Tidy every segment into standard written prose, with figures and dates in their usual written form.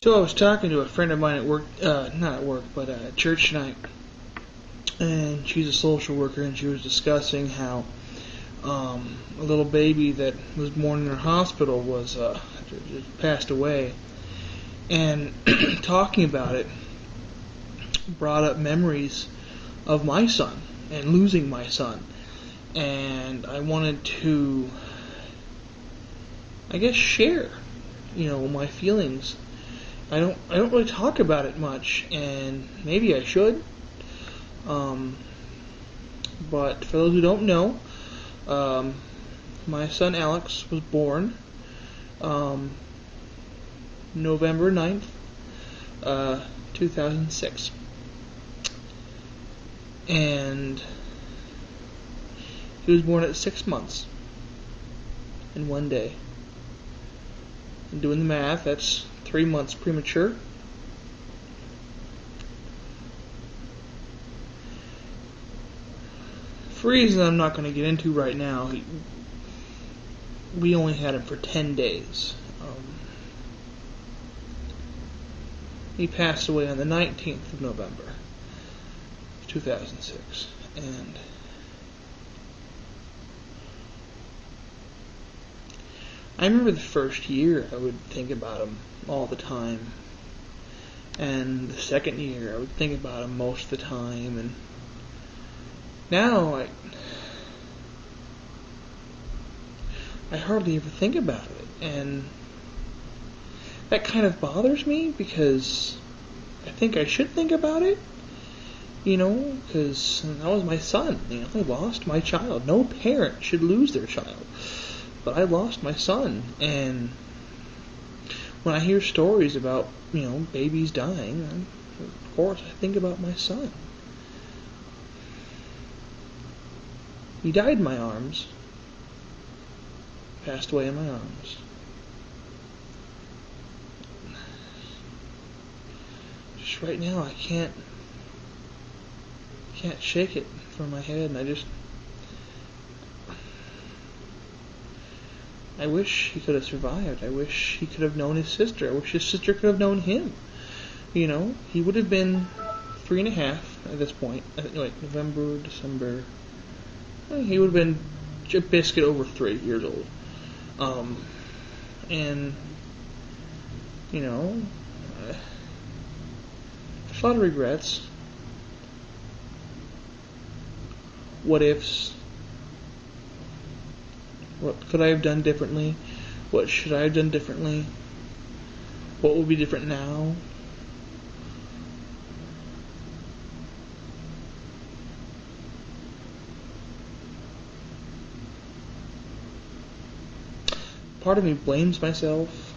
So I was talking to a friend of mine at work, not at work, but at church tonight, and she's a social worker, and she was discussing how a little baby that was born in her hospital was passed away, and talking about it brought up memories of my son and losing my son, and I wanted to, I guess, share, my feelings. I don't really talk about it much, and maybe I should. But for those who don't know, my son Alex was born November 9th, 2006. And he was born at 6 months in 1 day. And doing the math, that's 3 months premature. For reasons I'm not going to get into right now, we only had him for 10 days. He passed away on the 19th of November, 2006. And I remember the first year I would think about him all the time. And the second year I would think about him most of the time. And now I hardly ever think about it. And that kind of bothers me because I think I should think about it. Because that was my son. I lost my child. No parent should lose their child. But I lost my son, and when I hear stories about, babies dying, of course I think about my son. He died in my arms, passed away in my arms. Just right now I can't shake it from my head, and I wish he could have survived. I wish he could have known his sister. I wish his sister could have known him. He would have been 3.5 at this point. November, December. He would have been a biscuit over 3 years old. And, there's a lot of regrets. What ifs? What could I have done differently? What should I have done differently? What will be different now? Part of me blames myself.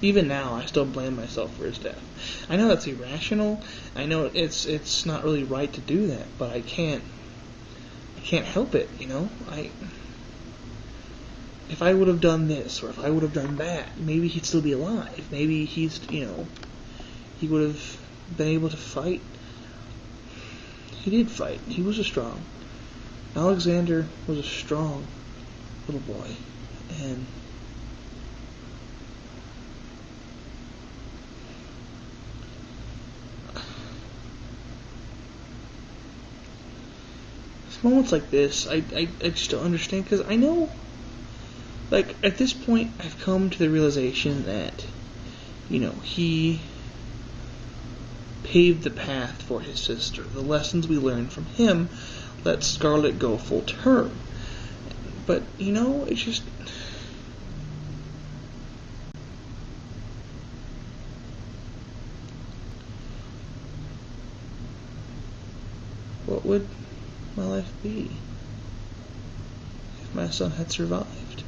Even now, I still blame myself for his death. I know that's irrational. I know it's not really right to do that, but I can't help it. If I would have done this, or if I would have done that, maybe he'd still be alive. Maybe he would have been able to fight. He did fight. He was Alexander was a strong little boy. And it's moments like this, I just don't understand, because I know, at this point, I've come to the realization that, he paved the path for his sister. The lessons we learned from him let Scarlett go full term. But, it's just... What would my life be if my son had survived?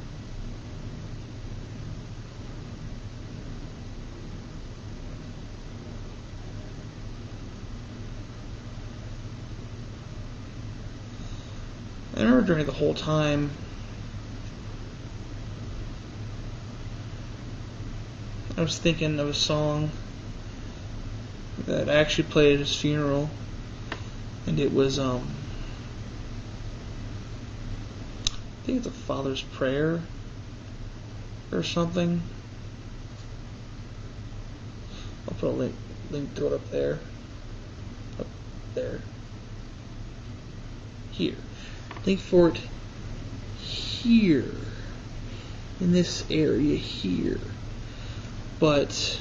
I remember during the whole time, I was thinking of a song that I actually played at his funeral, and it was, I think it's a Father's Prayer or something. I'll put a link to it up there. Up there. Here. Link for it here. In this area here. But,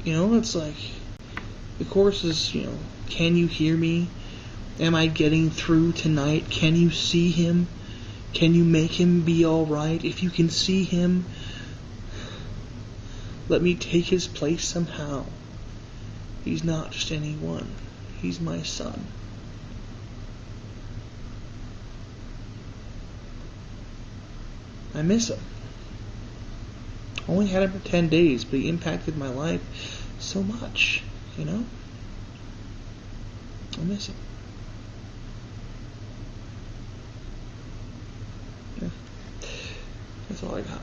it's like, the chorus is, can you hear me? Am I getting through tonight? Can you see him? Can you make him be alright? If you can see him, let me take his place somehow. He's not just anyone. He's my son. I miss him. Only had him for 10 days, but he impacted my life so much, I miss him. Yeah. That's all I got.